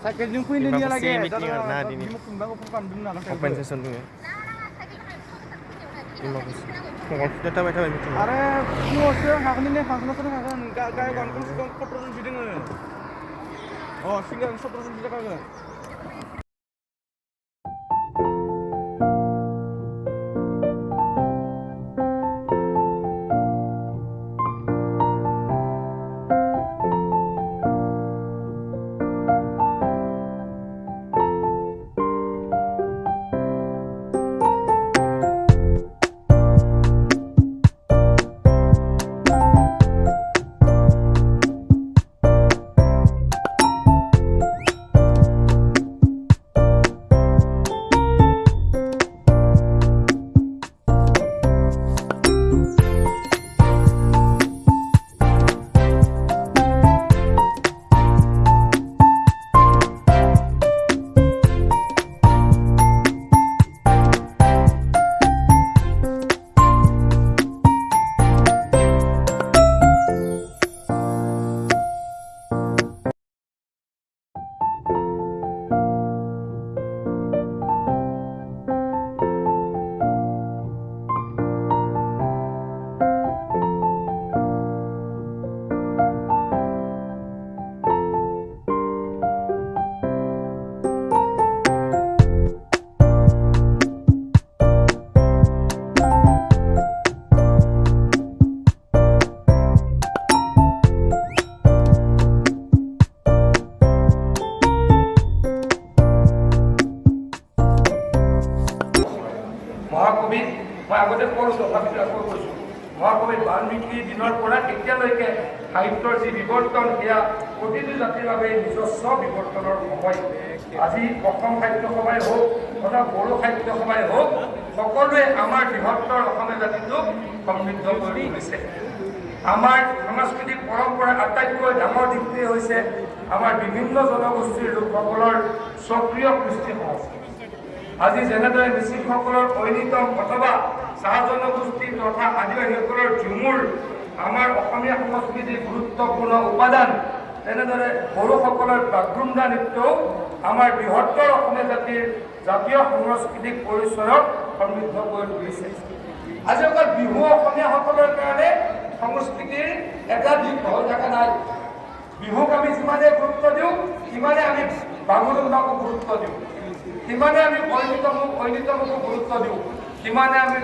Sakit jumpa ini dia lagi. Meeting na din. Compensation din. Data ba tayo meeting? Are mo sir hakni ne hakna sir hakan gaya conference conference meeting. Oh, singa conference meeting kaga. মহাকবি মই আগতে কৈছোঁ তথাপিতো আকৌ কৈছোঁ মহাকবি বাল্মীকিৰ দিনৰ পৰা এতিয়ালৈকে সাহিত্যৰ যি বিৱৰ্তন সেয়া প্ৰতিটো জাতিৰ বাবে নিজস্ব বিৱৰ্তনৰ সময় আজি অসম সাহিত্য সভাই হওক তথা বড়ো সাহিত্য সভাই হওক সকলোৱে আমাৰ বৃহত্তৰ অসমীয়া জাতিটোক সমৃদ্ধ কৰি তুলিছে আমাৰ সাংস্কৃতিক পৰম্পৰাৰ আটাইতকৈ ডাঙৰ দিশটোৱে হৈছে আমাৰ বিভিন্ন জনগোষ্ঠীৰ লোকসকলৰ সক্ৰিয় কৃষ্টি সংস্কৃতি আজি যেনেদৰে মিচিংসকলৰ ঐনিতম অথবা চাহ জনগোষ্ঠী তথা আদিবাসীসকলৰ ঝুমুৰ আমাৰ অসমীয়া সংস্কৃতিৰ গুৰুত্বপূৰ্ণ উপাদান তেনেদৰে বড়োসকলৰ বাগৰুম্বা নৃত্যও আমাৰ বৃহত্তৰ অসমীয়া জাতিৰ জাতীয় সাংস্কৃতিক পৰিচয়ক সমৃদ্ধ কৰি তুলিছে আজি অকল বিহু অসমীয়াসকলৰ কাৰণে সংস্কৃতিৰ একাধিক হৈ থকা নাই বিহুক আমি যিমানে গুৰুত্ব দিওঁ সিমানে আমি বাগৰুম্বাকো গুৰুত্ব দিওঁ সিমানে আমি ঐনিতমকো গুৰুত্ব দিওঁ সিমানে আমি